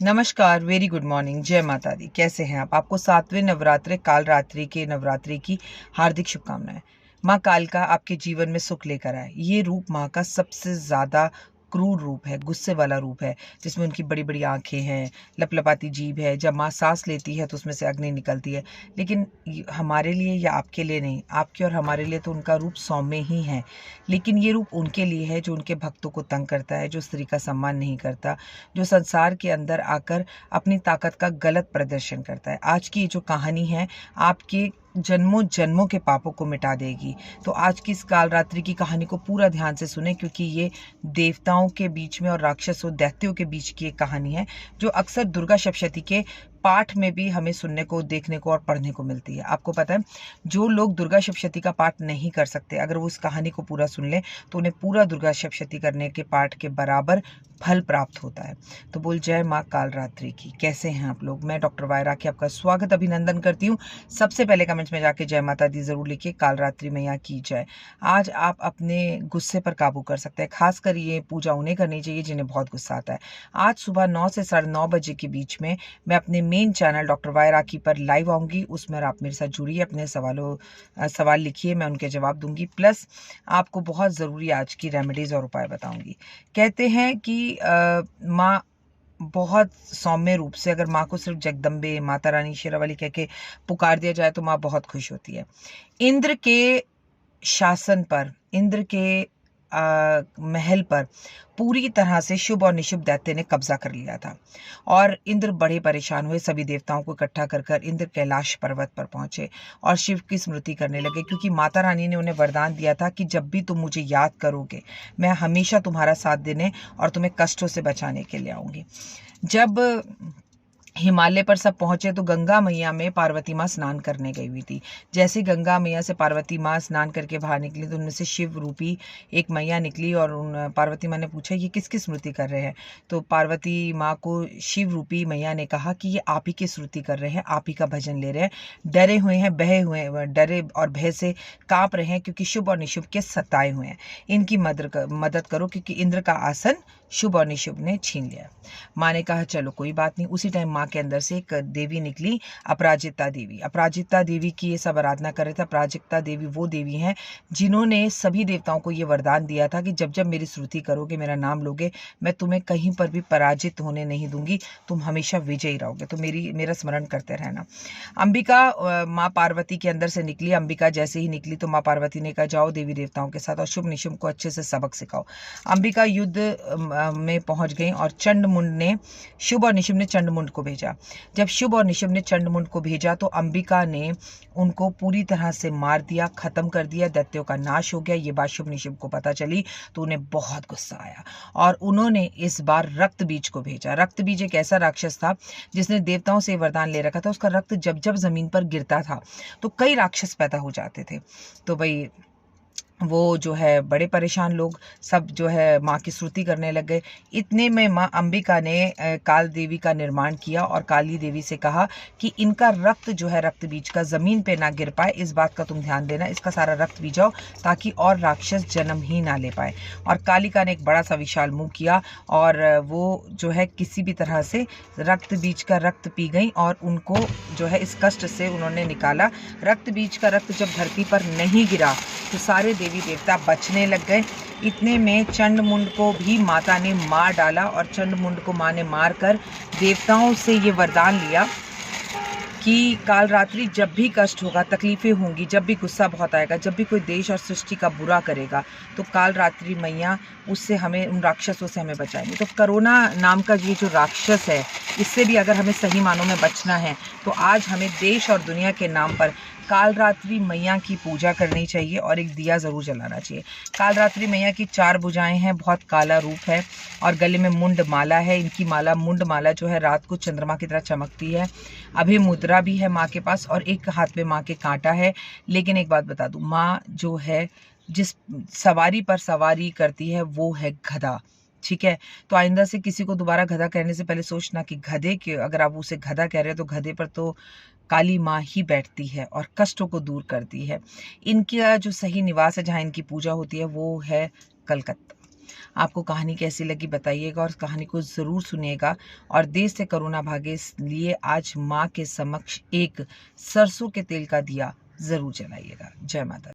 नमस्कार, very good morning, जय माता दी। कैसे हैं आप? आपको 7वें नवरात्रे कालरात्रि के नवरात्रि की हार्दिक शुभकामनाएं। माँ कालिका आपके जीवन में सुख लेकर आए। ये रूप माँ का सबसे ज़्यादा क्रूर रूप है, गुस्से वाला रूप है, जिसमें उनकी बड़ी बड़ी आंखें हैं, लपलपाती जीभ है। जब माँ सांस लेती है तो उसमें से अग्नि निकलती है। लेकिन हमारे लिए या आपके लिए नहीं, आपके और हमारे लिए तो उनका रूप सौम्य ही है। लेकिन ये रूप उनके लिए है जो उनके भक्तों को तंग करता है, जो स्त्री का सम्मान नहीं करता, जो संसार के अंदर आकर अपनी ताकत का गलत प्रदर्शन करता है। आज की ये जो कहानी है आपके जन्मों जन्मों के पापों को मिटा देगी। तो आज की इस कालरात्रि की कहानी को पूरा ध्यान से सुने, क्योंकि ये देवताओं के बीच में और राक्षसों दैत्यों के बीच की एक कहानी है, जो अक्सर दुर्गा सप्तशती के पाठ में भी हमें सुनने को, देखने को और पढ़ने को मिलती है। आपको पता है, जो लोग दुर्गा सप्तशती का पाठ नहीं कर सकते, अगर वो इस कहानी को पूरा सुन ले तो उन्हें पूरा दुर्गा सप्तशती करने के पाठ के बराबर फल प्राप्त होता है। तो बोल जय माँ कालरात्रि की। कैसे हैं आप लोग? मैं डॉक्टर वायरा की आपका स्वागत अभिनंदन करती हूँ। सबसे पहले कमेंट्स में जाके जय माता दी जरूर लिखिए, कालरात्रि मैया की जय। आज आप अपने गुस्से पर काबू कर सकते हैं। खासकर ये पूजा उन्हें करनी चाहिए जिन्हें बहुत गुस्सा आता है। आज सुबह 9 से 9:30 बजे के बीच में मैं अपने मेन चैनल डॉक्टर वायरा की पर लाइव आऊँगी। उसमें आप मेरे साथ जुड़िए, अपने सवाल लिखिए, मैं उनके जवाब दूंगी। प्लस आपको बहुत ज़रूरी आज की रेमेडीज़ और उपाय बताऊंगी। कहते हैं कि माँ बहुत सौम्य रूप से, अगर माँ को सिर्फ जगदम्बे, माता रानी, शेरावाली कह के पुकार दिया जाए तो माँ बहुत खुश होती है। इंद्र के शासन पर, इंद्र के महल पर पूरी तरह से शुभ और निशुभ दैत्य ने कब्जा कर लिया था और इंद्र बड़े परेशान हुए। सभी देवताओं को इकट्ठा कर कर इंद्र कैलाश पर्वत पर पहुंचे और शिव की स्मृति करने लगे, क्योंकि माता रानी ने उन्हें वरदान दिया था कि जब भी तुम मुझे याद करोगे, मैं हमेशा तुम्हारा साथ देने और तुम्हें कष्टों से बचाने के लिए आऊंगी। जब हिमालय पर सब पहुंचे तो गंगा मैया में पार्वती माँ स्नान करने गई हुई थी। जैसे गंगा मैया से पार्वती माँ स्नान करके बाहर निकली तो उनमें से शिव रूपी एक मैया निकली और उन पार्वती माँ ने पूछा, ये किसकी स्मृति कर रहे हैं? तो पार्वती माँ को शिव रूपी मैया ने कहा कि ये आप ही की स्मृति कर रहे हैं, आप ही का भजन ले रहे हैं, डरे हुए हैं, बहे हुए, डरे और भय से कांप रहे हैं, क्योंकि शुभ और निशुभ के सताए हुए हैं। इनकी मदद करो, क्योंकि इंद्र का आसन शुभ और निशुभ ने छीन लिया। माँ ने कहा चलो कोई बात नहीं। उसी टाइम माँ के अंदर से एक देवी निकली, अपराजिता देवी। अपराजिता देवी की ये सब आराधना कर रहे थे। अपराजिता देवी वो देवी हैं जिन्होंने सभी देवताओं को ये वरदान दिया था कि जब जब मेरी स्तुति करोगे, मेरा नाम लोगे, मैं तुम्हें कहीं पर भी पराजित होने नहीं दूंगी, तुम हमेशा विजयी रहोगे। तो मेरा स्मरण करते रहना। अंबिका माँ पार्वती के अंदर से निकली। अंबिका जैसे ही निकली तो माँ पार्वती ने कहा जाओ देवी देवताओं के साथ और शुभ निशुभ को अच्छे से सबक सिखाओ। अंबिका युद्ध में पहुंच गई और चंडमुंड ने, शुभ और निशुभ ने चंडमुंड को भेजा। जब शुभ और निशुभ ने चंडमुंड को भेजा तो अंबिका ने उनको पूरी तरह से मार दिया, खत्म कर दिया, दैत्यों का नाश हो गया। ये बात शुभ निशुभ को पता चली तो उन्हें बहुत गुस्सा आया और उन्होंने इस बार रक्त बीज को भेजा। रक्त बीज एक ऐसा राक्षस था जिसने देवताओं से वरदान ले रखा था। उसका रक्त जब जब जमीन पर गिरता था तो कई राक्षस पैदा हो जाते थे। तो भाई वो जो है बड़े परेशान लोग सब जो है माँ की स्तुति करने लग गए। इतने में माँ अंबिका ने काल देवी का निर्माण किया और काली देवी से कहा कि इनका रक्त जो है, रक्त बीज का, जमीन पे ना गिर पाए, इस बात का तुम ध्यान देना, इसका सारा रक्त पी जाओ ताकि और राक्षस जन्म ही ना ले पाए। और कालिका ने एक बड़ा सा विशाल मुंह किया और वो जो है किसी भी तरह से रक्त बीज का रक्त पी गई और उनको जो है इस कष्ट से उन्होंने निकाला। रक्त बीज का रक्त जब धरती पर नहीं गिरा तो सारे देवी देवता बचने लग गए। इतने में चंडमुंड को भी माता ने मार डाला और चंडमुंड को माँ ने मार कर देवताओं से ये वरदान लिया कि कालरात्रि जब भी कष्ट होगा, तकलीफें होंगी, जब भी गुस्सा बहुत आएगा, जब भी कोई देश और सृष्टि का बुरा करेगा, तो कालरात्रि मैया उससे हमें, उन राक्षसों से हमें बचाएंगे। तो कोरोना नाम का ये जो राक्षस है, इससे भी अगर हमें सही मानों में बचना है तो आज हमें देश और दुनिया के नाम पर कालरात्रि मैया की पूजा करनी चाहिए और एक दिया ज़रूर जलाना चाहिए। कालरात्रि मैया की 4 भुजाएं हैं, बहुत काला रूप है और गले में मुंड माला है। इनकी माला, मुंड माला जो है, रात को चंद्रमा की तरह चमकती है। अभी मुद्रा भी है माँ के पास और एक हाथ में माँ के कांटा है। लेकिन एक बात बता दूँ, माँ जो है जिस सवारी पर सवारी करती है वो है गधा, ठीक है? तो आइंदा से किसी को दोबारा गधा कहने से पहले सोचना कि गधे के, अगर आप उसे गधा कह रहे हो तो गधे पर तो काली माँ ही बैठती है और कष्टों को दूर करती है। इनका जो सही निवास है, जहाँ इनकी पूजा होती है, वो है कलकत्ता। आपको कहानी कैसी लगी बताइएगा और कहानी को ज़रूर सुनिएगा। और देश से कोरोना भागे इसलिए आज माँ के समक्ष एक सरसों के तेल का दिया ज़रूर जलाइएगा। जय माता दी।